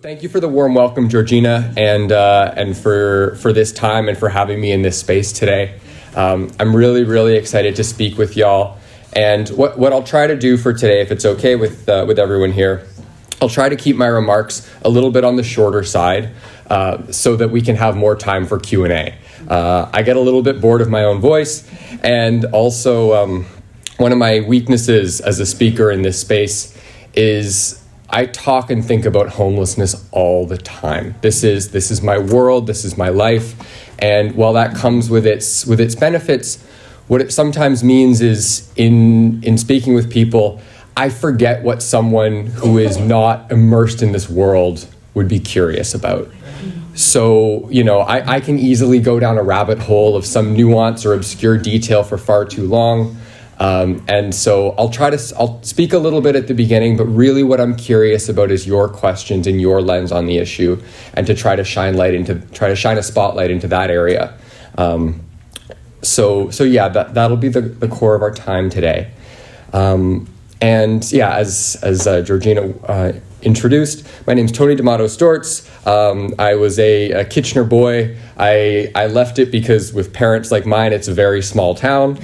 Thank you for the warm welcome, Georgina, and for this time and for having me in this space today. I'm really excited to speak with y'all. And what I'll try to do for today, if it's okay with everyone here, I'll try to keep my remarks a little bit on the shorter side so that we can have more time for Q&A. I get a little bit bored of my own voice, and also one of my weaknesses as a speaker in this space is I talk and think about homelessness all the time. This is my world, this is my life, and while that comes with its benefits, what it sometimes means is in speaking with people, I forget what someone who is not immersed in this world would be curious about. So, I can easily go down a rabbit hole of some nuance or obscure detail for far too long. And so I'll speak a little bit at the beginning, but really what I'm curious about is your questions and your lens on the issue, and to try to shine a spotlight into that area. So that'll be the core of our time today. As Georgina introduced, my name's Tony D'Amato Stortz. I was a Kitchener boy. I left it because with parents like mine, it's a very small town.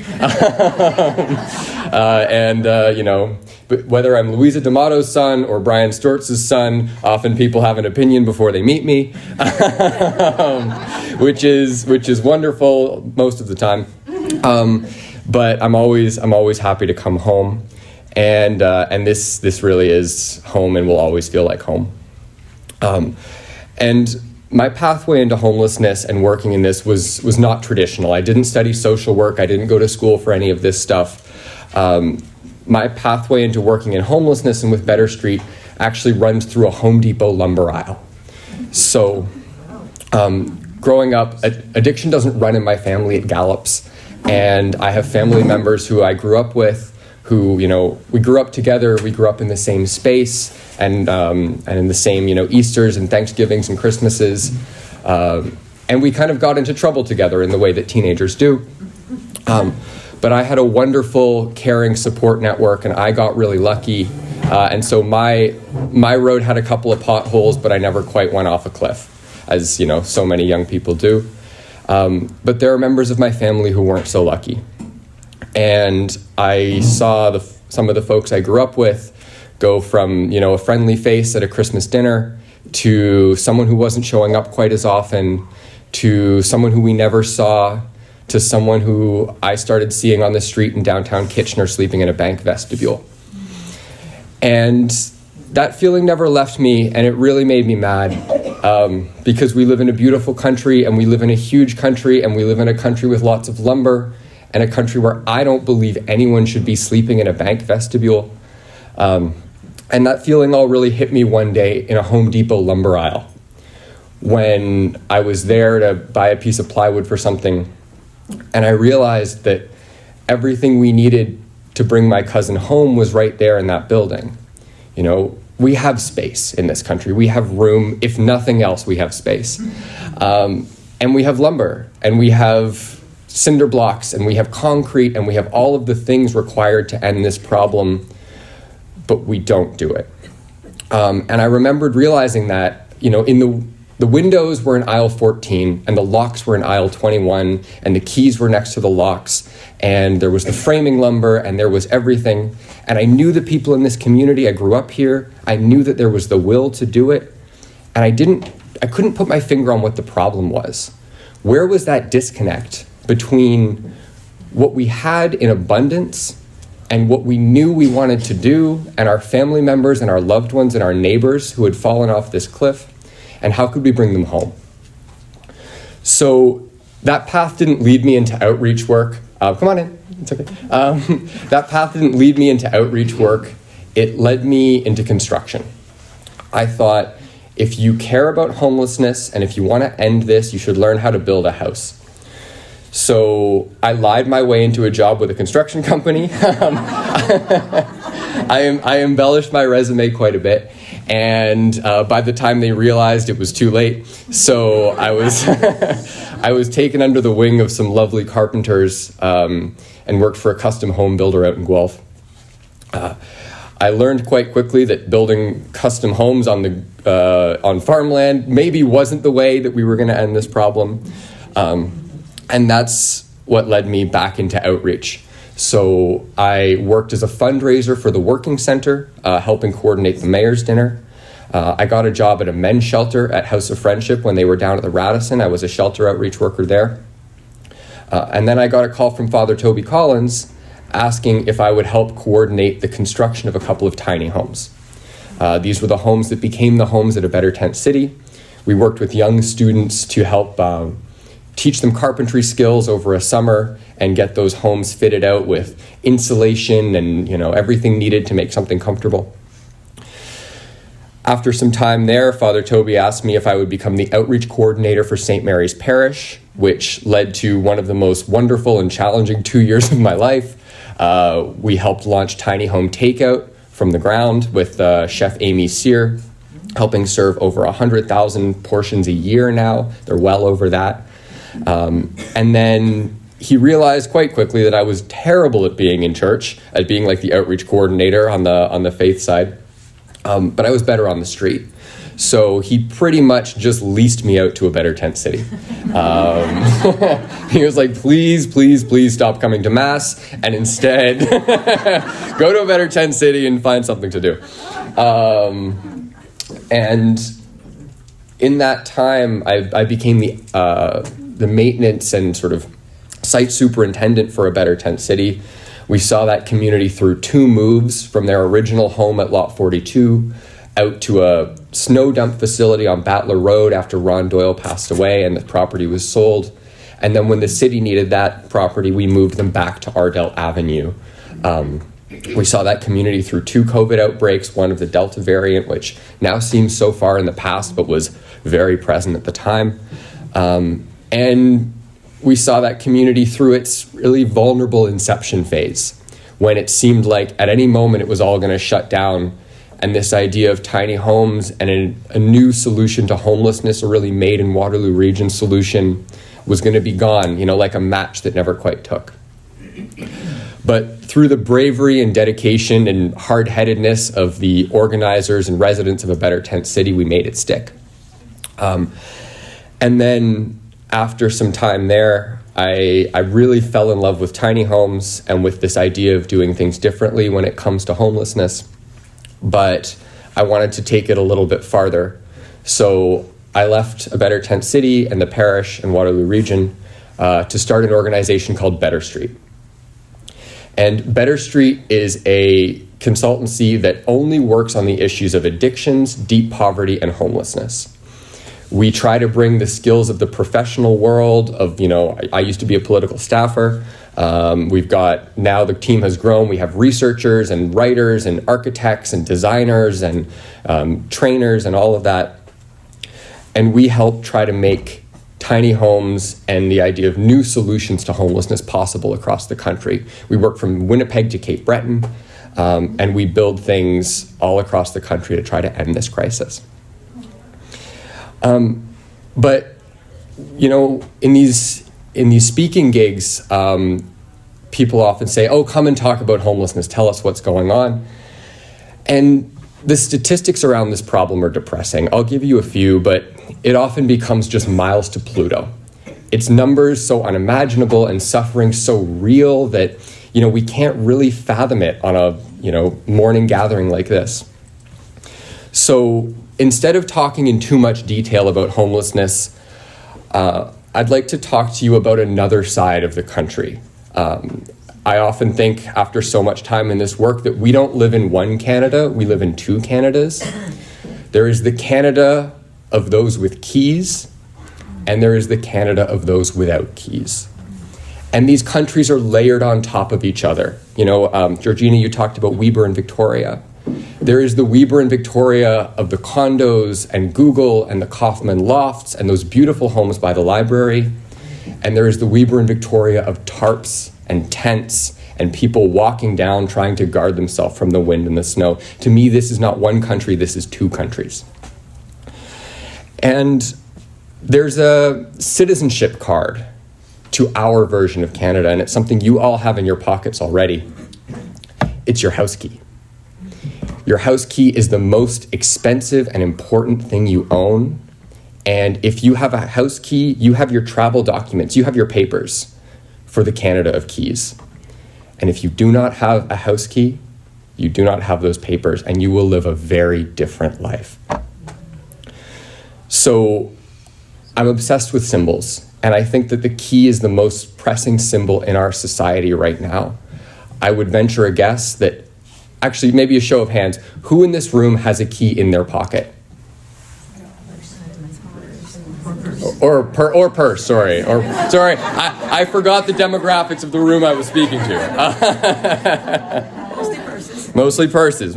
But whether I'm Louisa D'Amato's son or Brian Stortz's son, often people have an opinion before they meet me, which is wonderful most of the time. But I'm always happy to come home. And this really is home and will always feel like home. And my pathway into homelessness and working in this was not traditional. I didn't study social work. I didn't go to school for any of this stuff. My pathway into working in homelessness and with BetterStreet actually runs through a Home Depot lumber aisle. So growing up, addiction doesn't run in my family, it gallops. And I have family members who I grew up with who, we grew up together, we grew up in the same space and in the same, Easters and Thanksgivings and Christmases. And we kind of got into trouble together in the way that teenagers do. But I had a wonderful, caring support network, and I got really lucky. And so my road had a couple of potholes, but I never quite went off a cliff, as, so many young people do. But there are members of my family who weren't so lucky. And I saw some of the folks I grew up with go from, a friendly face at a Christmas dinner to someone who wasn't showing up quite as often, to someone who we never saw, to someone who I started seeing on the street in downtown Kitchener sleeping in a bank vestibule. And that feeling never left me, and it really made me mad because we live in a beautiful country, and we live in a huge country, and we live in a country with lots of lumber, and a country where I don't believe anyone should be sleeping in a bank vestibule. And that feeling all really hit me one day in a Home Depot lumber aisle when I was there to buy a piece of plywood for something, and I realized that everything we needed to bring my cousin home was right there in that building. We have space in this country. We have room. If nothing else, we have space. And we have lumber, and we have cinder blocks, and we have concrete, and we have all of the things required to end this problem, but we don't do it. And I remembered realizing that, in the windows were in aisle 14, and the locks were in aisle 21, and the keys were next to the locks, and there was the framing lumber, and there was everything. And I knew the people in this community. I grew up here. I knew that there was the will to do it, and I couldn't put my finger on what the problem was. Where was that disconnect between what we had in abundance and what we knew we wanted to do, and our family members and our loved ones and our neighbors who had fallen off this cliff, and how could we bring them home? So that path didn't lead me into outreach work. Come on in, it's okay. That path didn't lead me into outreach work. It led me into construction. I thought, if you care about homelessness and if you want to end this, you should learn how to build a house. So I lied my way into a job with a construction company. I embellished my resume quite a bit, and by the time they realized, it was too late. So I was taken under the wing of some lovely carpenters and worked for a custom home builder out in Guelph. I learned quite quickly that building custom homes on on farmland maybe wasn't the way that we were going to end this problem. And that's what led me back into outreach. So I worked as a fundraiser for the Working Center, helping coordinate the mayor's dinner. I got a job at a men's shelter at House of Friendship when they were down at the Radisson. I was a shelter outreach worker there. And then I got a call from Father Toby Collins asking if I would help coordinate the construction of a couple of tiny homes. These were the homes that became the homes at a Better Tent City. We worked with young students to help teach them carpentry skills over a summer and get those homes fitted out with insulation and everything needed to make something comfortable. After some time there, Father Toby asked me if I would become the outreach coordinator for St. Mary's Parish, which led to one of the most wonderful and challenging 2 years of my life. We helped launch Tiny Home Takeout from the ground with Chef Amy Sear, helping serve over 100,000 portions a year now. They're well over that. And then he realized quite quickly that I was terrible at being in church, at being like the outreach coordinator on the faith side. But I was better on the street. So he pretty much just leased me out to a Better Tent City. He was like, please stop coming to Mass and instead go to a Better Tent City and find something to do. And in that time, I became the maintenance and sort of site superintendent for a Better Tent City. We saw that community through 2 moves from their original home at Lot 42 out to a snow dump facility on Battler Road after Ron Doyle passed away and the property was sold. And then when the city needed that property, we moved them back to Ardell Avenue. We saw that community through 2 COVID outbreaks, one of the Delta variant, which now seems so far in the past, but was very present at the time. And we saw that community through its really vulnerable inception phase, when it seemed like at any moment it was all going to shut down, and this idea of tiny homes and a new solution to homelessness, a really made in Waterloo region solution, was going to be gone, like a match that never quite took. But through the bravery and dedication and hard-headedness of the organizers and residents of a Better Tent City, we made it stick. And then after some time there, I really fell in love with tiny homes and with this idea of doing things differently when it comes to homelessness. But I wanted to take it a little bit farther. So I left a Better Tent City and the parish and Waterloo region to start an organization called BetterStreet. And BetterStreet is a consultancy that only works on the issues of addictions, deep poverty, and homelessness. We try to bring the skills of the professional world of, I used to be a political staffer. We've got, now the team has grown. We have researchers and writers and architects and designers and trainers and all of that. And we help try to make tiny homes and the idea of new solutions to homelessness possible across the country. We work from Winnipeg to Cape Breton, and we build things all across the country to try to end this crisis. But in these speaking gigs, people often say, "Oh, come and talk about homelessness. Tell us what's going on." And the statistics around this problem are depressing. I'll give you a few, but it often becomes just miles to Pluto. It's numbers so unimaginable and suffering so real that we can't really fathom it on a morning gathering like this. So instead of talking in too much detail about homelessness, I'd like to talk to you about another side of the country. I often think, after so much time in this work, that we don't live in one Canada, we live in 2 Canadas. There is the Canada of those with keys, and there is the Canada of those without keys. And these countries are layered on top of each other. Georgina, you talked about Weber and Victoria. There is the Weber and Victoria of the condos and Google and the Kaufman lofts and those beautiful homes by the library. And there is the Weber and Victoria of tarps and tents and people walking down trying to guard themselves from the wind and the snow. To me, this is not one country, this is 2 countries. And there's a citizenship card to our version of Canada, and it's something you all have in your pockets already. It's your house key. Your house key is the most expensive and important thing you own. And if you have a house key, you have your travel documents, you have your papers for the Canada of Keys. And if you do not have a house key, you do not have those papers, and you will live a very different life. So I'm obsessed with symbols, and I think that the key is the most pressing symbol in our society right now. I would venture a guess that, actually maybe a show of hands, who in this room has a key in their pocket? Or purse, sorry. I forgot the demographics of the room I was speaking to. Mostly purses.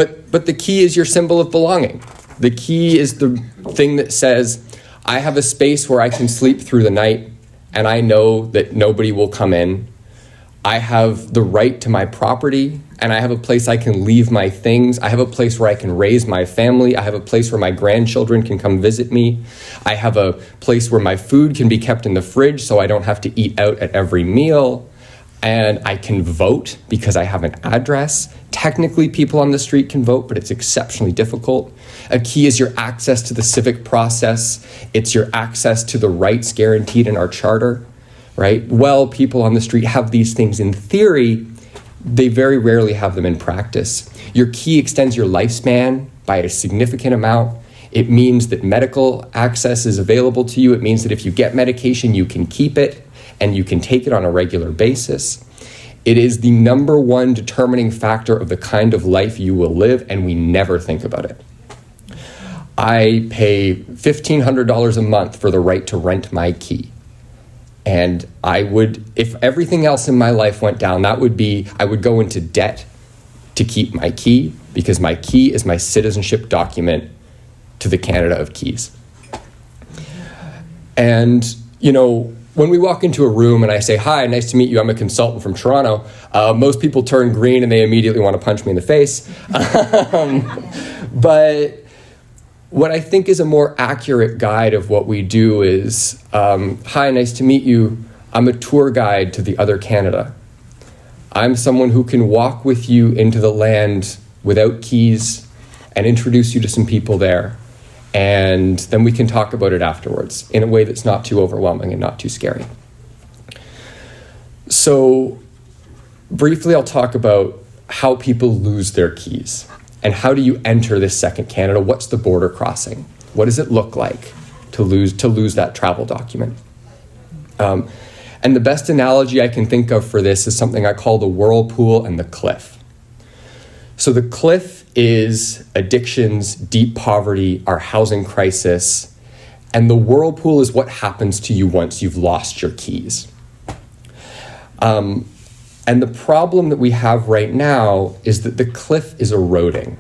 But the key is your symbol of belonging. The key is the thing that says, I have a space where I can sleep through the night, and I know that nobody will come in. I have the right to my property, and I have a place I can leave my things. I have a place where I can raise my family. I have a place where my grandchildren can come visit me. I have a place where my food can be kept in the fridge so I don't have to eat out at every meal. And I can vote because I have an address. Technically, people on the street can vote, but it's exceptionally difficult. A key is your access to the civic process. It's your access to the rights guaranteed in our charter, right? Well, people on the street have these things in theory. They very rarely have them in practice. Your key extends your lifespan by a significant amount. It means that medical access is available to you. It means that if you get medication, you can keep it and you can take it on a regular basis. It is the number one determining factor of the kind of life you will live, and we never think about it. I pay $1,500 a month for the right to rent my key. And I would, if everything else in my life went down, I would go into debt to keep my key, because my key is my citizenship document to the Canada of Keys. And, when we walk into a room and I say, hi, nice to meet you, I'm a consultant from Toronto, most people turn green and they immediately want to punch me in the face. But what I think is a more accurate guide of what we do is, hi, nice to meet you, I'm a tour guide to the other Canada. I'm someone who can walk with you into the land without keys and introduce you to some people there. And then we can talk about it afterwards in a way that's not too overwhelming and not too scary. So briefly, I'll talk about how people lose their keys and how do you enter this second Canada? What's the border crossing? What does it look like to lose that travel document? And the best analogy I can think of for this is something I call the whirlpool and the cliff. So the cliff is addictions, deep poverty, our housing crisis, and the whirlpool is what happens to you once you've lost your keys. And the problem that we have right now is that the cliff is eroding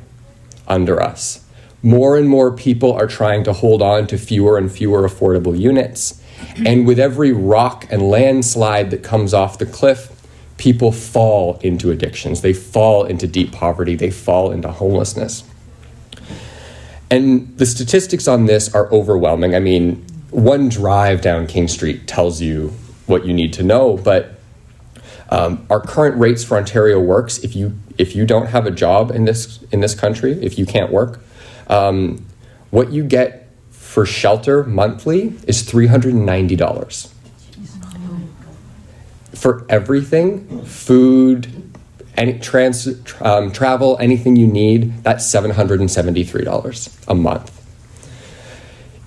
under us. More and more people are trying to hold on to fewer and fewer affordable units. And with every rock and landslide that comes off the cliff, people fall into addictions. They fall into deep poverty. They fall into homelessness. And the statistics on this are overwhelming. I mean, one drive down King Street tells you what you need to know, but our current rates for Ontario Works, if you don't have a job in this country, if you can't work, what you get for shelter monthly is $390. For everything, food, any travel, anything you need, that's $773 a month.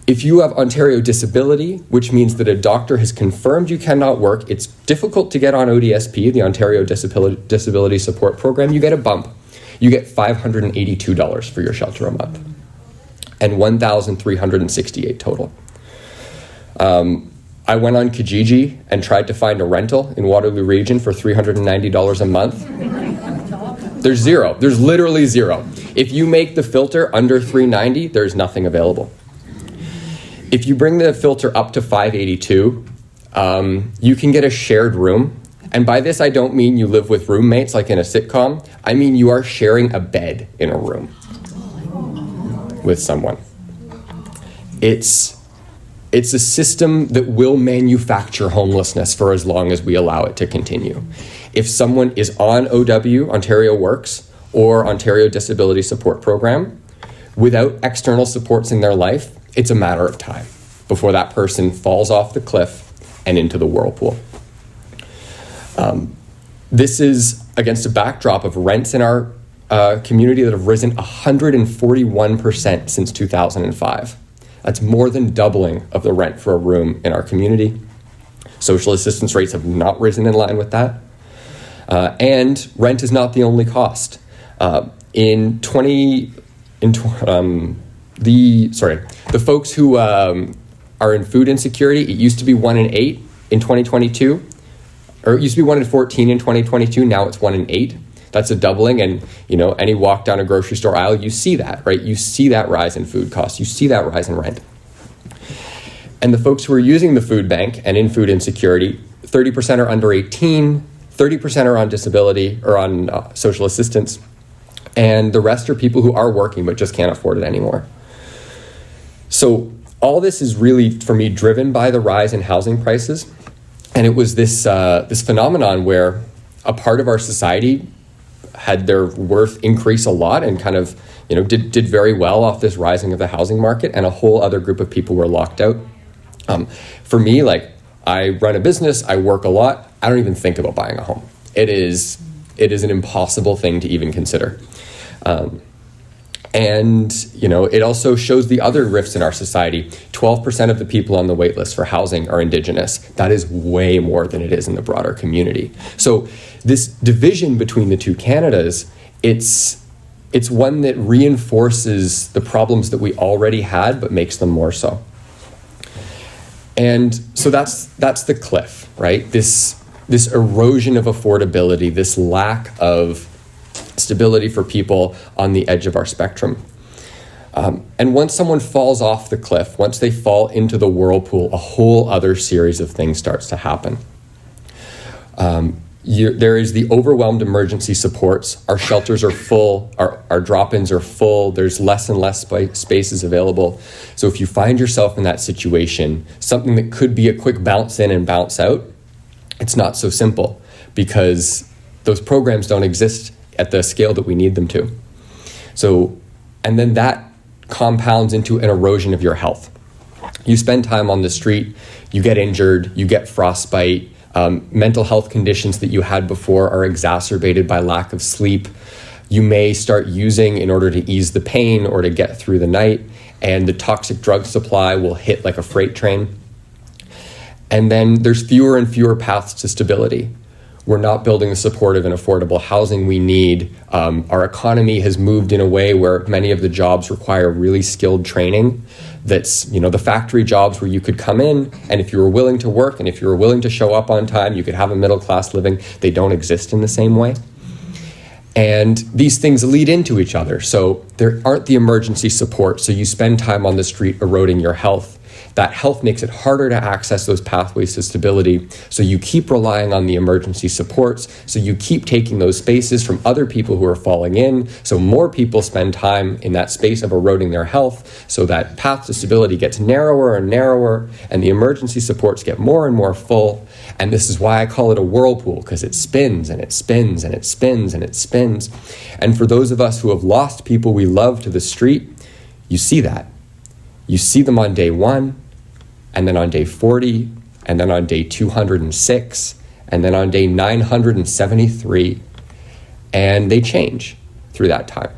If you have Ontario disability, which means that a doctor has confirmed you cannot work, it's difficult to get on ODSP, the Ontario Disability Support Program, you get a bump. You get $582 for your shelter a month and $1,368 total. I went on Kijiji and tried to find a rental in Waterloo region for $390 a month. There's zero. There's literally zero. If you make the filter under $390, there's nothing available. If you bring the filter up to $582, you can get a shared room. And by this, I don't mean you live with roommates like in a sitcom. I mean you are sharing a bed in a room with someone. It's a system that will manufacture homelessness for as long as we allow it to continue. If someone is on OW, Ontario Works, or Ontario Disability Support Program, without external supports in their life, it's a matter of time before that person falls off the cliff and into the whirlpool. This is against a backdrop of rents in our community that have risen 141% since 2005. That's more than doubling of the rent for a room in our community. Social assistance rates have not risen in line with that. And rent is not the only cost. The folks who are in food insecurity, it used to be 1 in 8 in 2022, or it used to be 1 in 14 in 2022. Now it's 1 in 8. That's a doubling. And, any walk down a grocery store aisle, you see that, right? You see that rise in food costs. You see that rise in rent. And the folks who are using the food bank and in food insecurity, 30% are under 18, 30% are on disability or on social assistance, and the rest are people who are working but just can't afford it anymore. So all this is really, for me, driven by the rise in housing prices. And it was this phenomenon where a part of our society had their worth increase a lot and kind of, did very well off this rising of the housing market, and a whole other group of people were locked out. For me, I run a business, I work a lot, I don't even think about buying a home. It is an impossible thing to even consider. It also shows the other rifts in our society. 12% of the people on the wait list for housing are Indigenous. That is way more than it is in the broader community. So this division between the two Canadas, it's one that reinforces the problems that we already had, but makes them more so. And so that's the cliff, right? This erosion of affordability, this lack of stability for people on the edge of our spectrum. And once someone falls off the cliff, once they fall into the whirlpool, a whole other series of things starts to happen. There is the overwhelmed emergency supports. Our shelters are full, our drop-ins are full, there's less and less spaces available. So if you find yourself in that situation, something that could be a quick bounce in and bounce out, it's not so simple because those programs don't exist at the scale that we need them to. So, and then that compounds into an erosion of your health. You spend time on the street, you get injured, you get frostbite, mental health conditions that you had before are exacerbated by lack of sleep. You may start using in order to ease the pain or to get through the night, and the toxic drug supply will hit like a freight train. And then there's fewer and fewer paths to stability. We're not building the supportive and affordable housing we need. Our economy has moved in a way where many of the jobs require really skilled training. That's, the factory jobs where you could come in, and if you were willing to work and if you were willing to show up on time, you could have a middle-class living. They don't exist in the same way. And these things lead into each other. So there aren't the emergency support, so you spend time on the street eroding your health. That health makes it harder to access those pathways to stability. So you keep relying on the emergency supports. So you keep taking those spaces from other people who are falling in. So more people spend time in that space of eroding their health. So that path to stability gets narrower and narrower, and the emergency supports get more and more full. And this is why I call it a whirlpool, because it spins and it spins and it spins and it spins. And for those of us who have lost people we love to the street, you see that. You see them on day 1, and then on day 40, and then on day 206, and then on day 973, and they change through that time,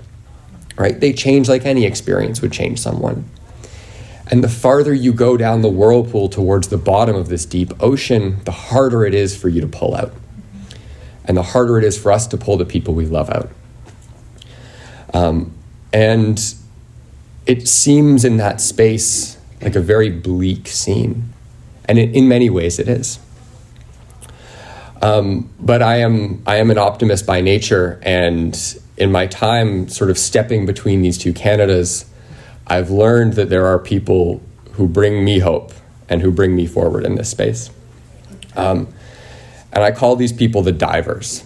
right? They change like any experience would change someone. And the farther you go down the whirlpool towards the bottom of this deep ocean, the harder it is for you to pull out. And the harder it is for us to pull the people we love out. And it seems in that space like a very bleak scene. And in many ways it is. But I am an optimist by nature, and in my time sort of stepping between these two Canadas, I've learned that there are people who bring me hope and who bring me forward in this space. And I call these people the divers.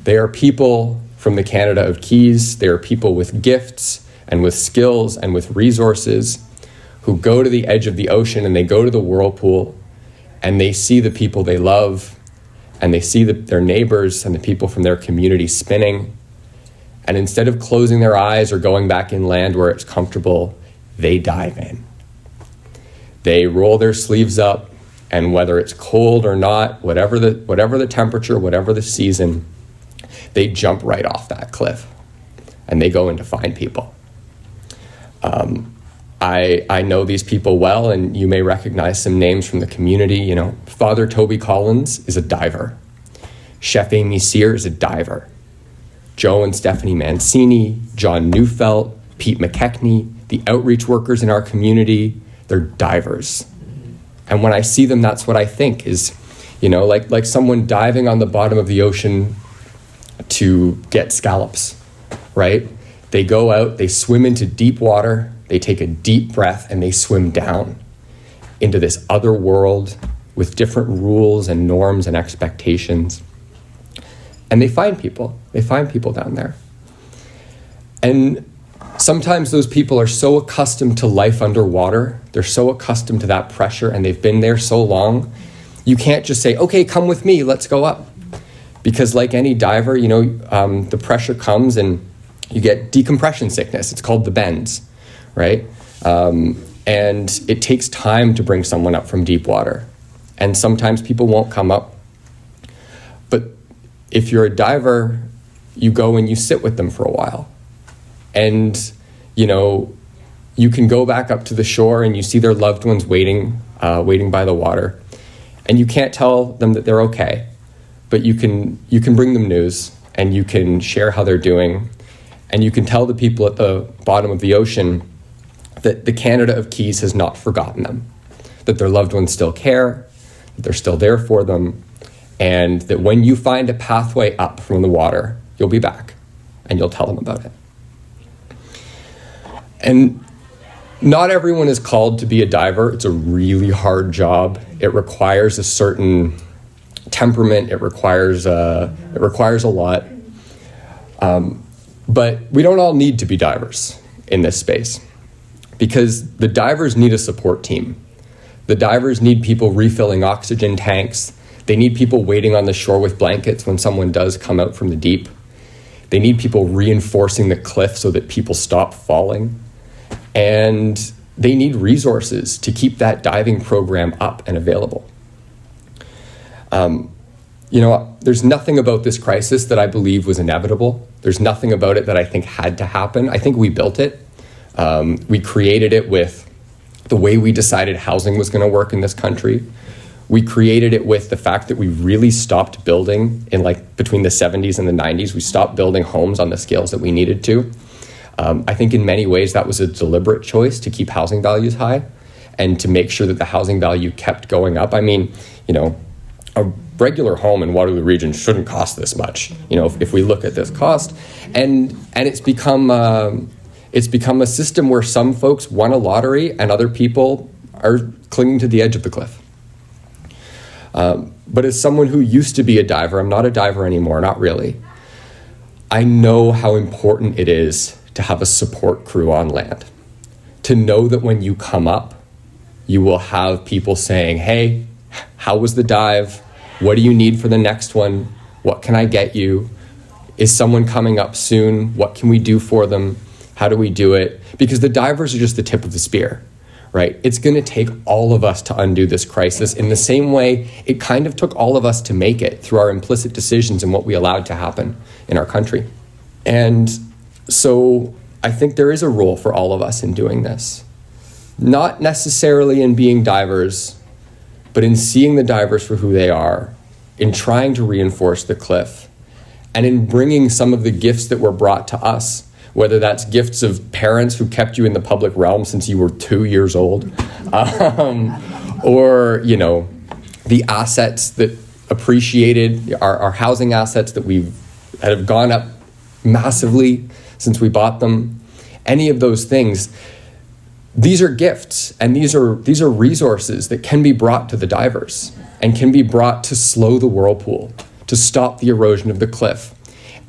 They are people from the Canada of Keys. They are people with gifts and with skills and with resources who go to the edge of the ocean and they go to the whirlpool and they see the people they love and they see their neighbors and the people from their community spinning. And instead of closing their eyes or going back inland where it's comfortable, they dive in. They roll their sleeves up, and whether it's cold or not, whatever the temperature, whatever the season, they jump right off that cliff and they go in to find people. I know these people well, and you may recognize some names from the community. You know, Father Toby Collins is a diver. Chef Amy Sear is a diver. Joe and Stephanie Mancini, John Neufeld, Pete McKechnie, the outreach workers in our community, they're divers. And when I see them, that's what I think is, you know, like someone diving on the bottom of the ocean to get scallops, right? They go out, they swim into deep water, they take a deep breath, and they swim down into this other world with different rules and norms and expectations. And they find people. They find people down there. And sometimes those people are so accustomed to life underwater, they're so accustomed to that pressure, and they've been there so long, you can't just say, okay, come with me, let's go up. Because like any diver, you know, the pressure comes and you get decompression sickness. It's called the bends, right? And it takes time to bring someone up from deep water. And sometimes people won't come up. But if you're a diver, you go and you sit with them for a while. And, you know, you can go back up to the shore and you see their loved ones waiting by the water. And you can't tell them that they're okay, but you can bring them news, and you can share how they're doing. And you can tell the people at the bottom of the ocean that the Canada of Keys has not forgotten them, that their loved ones still care, that they're still there for them, and that when you find a pathway up from the water, you'll be back and you'll tell them about it. And not everyone is called to be a diver. It's a really hard job. It requires a certain temperament. It requires a lot. But we don't all need to be divers in this space, because the divers need a support team. The divers need people refilling oxygen tanks. They need people waiting on the shore with blankets when someone does come out from the deep. They need people reinforcing the cliff so that people stop falling. And they need resources to keep that diving program up and available. You know, there's nothing about this crisis that I believe was inevitable. There's nothing about it that I think had to happen. I think we built it. We created it with the way we decided housing was going to work in this country. We created it with the fact that we really stopped building in between the 70s and the 90s. We stopped building homes on the scales that we needed to. I think in many ways that was a deliberate choice to keep housing values high and to make sure that the housing value kept going up. I mean, you know, a regular home in Waterloo region shouldn't cost this much, you know, if we look at this cost. And it's become a system where some folks won a lottery and other people are clinging to the edge of the cliff. But as someone who used to be a diver, I'm not a diver anymore, not really. I know how important it is to have a support crew on land. To know that when you come up, you will have people saying, hey, how was the dive? What do you need for the next one? What can I get you? Is someone coming up soon? What can we do for them? How do we do it? Because the divers are just the tip of the spear, right? It's going to take all of us to undo this crisis in the same way it kind of took all of us to make it through our implicit decisions and what we allowed to happen in our country. And so I think there is a role for all of us in doing this. Not necessarily in being divers, but in seeing the divers for who they are, in trying to reinforce the cliff, and in bringing some of the gifts that were brought to us, whether that's gifts of parents who kept you in the public realm since you were 2 years old, or, you know, the assets that appreciated, our housing assets that have gone up massively since we bought them, any of those things. These are gifts, and these are resources that can be brought to the divers and can be brought to slow the whirlpool, to stop the erosion of the cliff,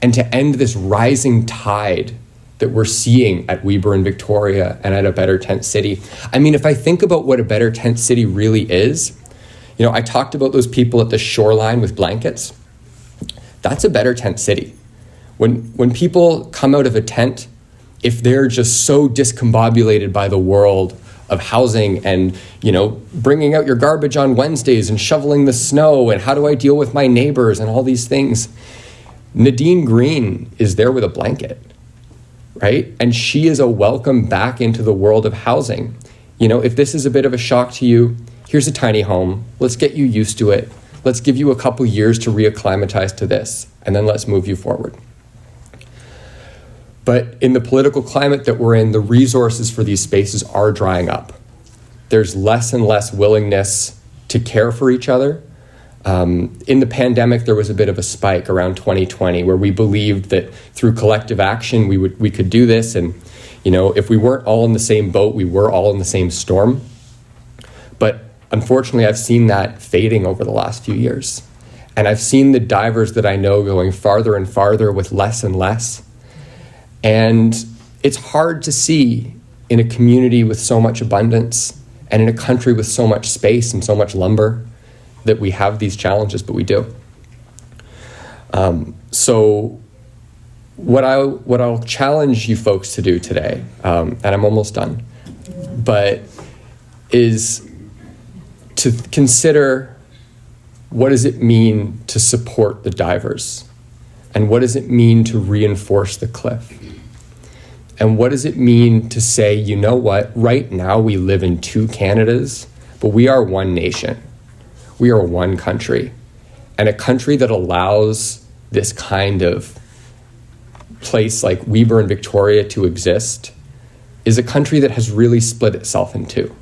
and to end this rising tide that we're seeing at Weber and Victoria and at a Better Tent City. I mean, if I think about what a Better Tent City really is, I talked about those people at the shoreline with blankets. That's a better tent city. When people come out of a tent, if they're just so discombobulated by the world of housing and, bringing out your garbage on Wednesdays and shoveling the snow and how do I deal with my neighbors and all these things, Nadine Green is there with a blanket, right? And she is a welcome back into the world of housing. If this is a bit of a shock to you, here's a tiny home. Let's get you used to it. Let's give you a couple years to reacclimatize to this, and then let's move you forward. But in the political climate that we're in, the resources for these spaces are drying up. There's less and less willingness to care for each other. In the pandemic, there was a bit of a spike around 2020 where we believed that through collective action, we could do this. And, if we weren't all in the same boat, we were all in the same storm. But unfortunately, I've seen that fading over the last few years. And I've seen the divers that I know going farther and farther with less and less. And it's hard to see in a community with so much abundance and in a country with so much space and so much lumber that we have these challenges, but we do. So what I'll challenge you folks to do today, and I'm almost done, but is to consider what does it mean to support the divers? And what does it mean to reinforce the cliff? And what does it mean to say, you know what, right now we live in two Canadas, but we are one nation. We are one country. And a country that allows this kind of place like Weber and Victoria to exist is a country that has really split itself in two.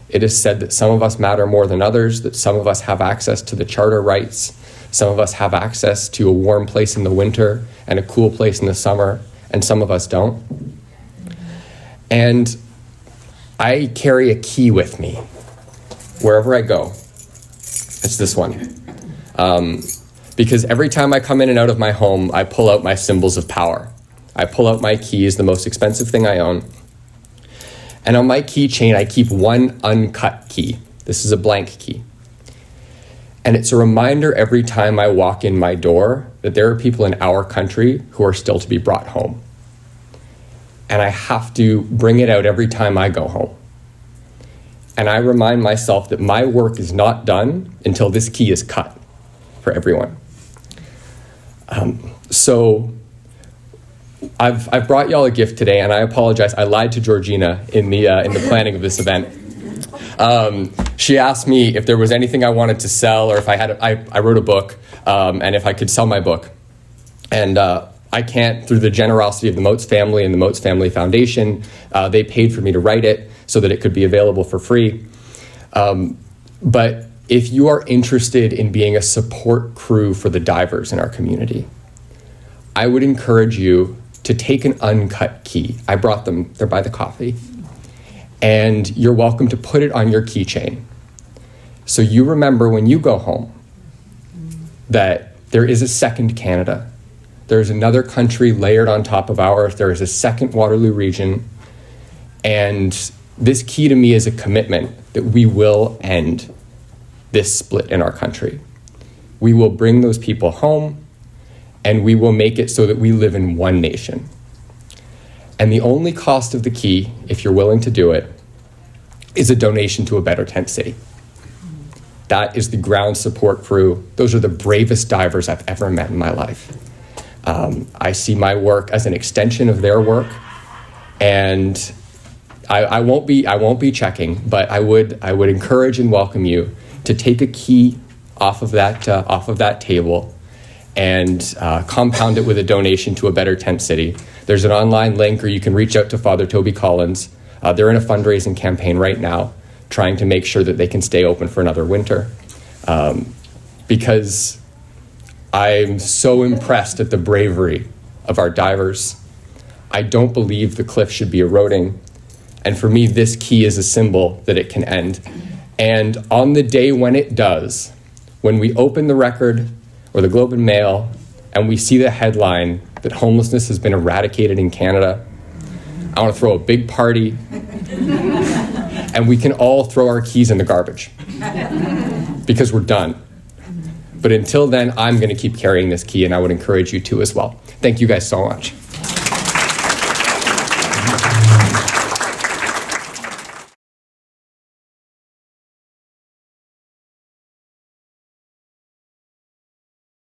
It is said that some of us matter more than others, that some of us have access to the charter rights, some of us have access to a warm place in the winter and a cool place in the summer, and some of us don't. And I carry a key with me wherever I go. It's this one. Because every time I come in and out of my home, I pull out my symbols of power. I pull out my keys, the most expensive thing I own. And on my keychain, I keep one uncut key. This is a blank key. And it's a reminder every time I walk in my door that there are people in our country who are still to be brought home. And I have to bring it out every time I go home. And I remind myself that my work is not done until this key is cut for everyone. So I've brought y'all a gift today, and I apologize. I lied to Georgina in the planning of this event. She asked me if there was anything I wanted to sell, or if I wrote a book, and if I could sell my book. And I can't, through the generosity of the Moats family and the Moats Family Foundation. They paid for me to write it so that it could be available for free. But if you are interested in being a support crew for the divers in our community, I would encourage you to take an uncut key. I brought them, they're by the coffee. And you're welcome to put it on your keychain. So you remember when you go home that there is a second Canada. There's another country layered on top of ours. There is a second Waterloo region. And this key to me is a commitment that we will end this split in our country. We will bring those people home, and we will make it so that we live in one nation. And the only cost of the key, if you're willing to do it, is a donation to a better tent city. That is the ground support crew. Those are the bravest divers I've ever met in my life. I see my work as an extension of their work, and I won't be checking, but I would encourage and welcome you to take a key off of that table and compound it with a donation to a better tent city. There's an online link, or you can reach out to Father Toby Collins. They're in a fundraising campaign right now, trying to make sure that they can stay open for another winter. Because I'm so impressed at the bravery of our divers. I don't believe the cliff should be eroding. And for me, this key is a symbol that it can end. And on the day when it does, when we open the Record or the Globe and Mail and we see the headline that homelessness has been eradicated in Canada, I want to throw a big party and we can all throw our keys in the garbage. because we're done. But until then, I'm going to keep carrying this key, and I would encourage you to as well. Thank you guys so much.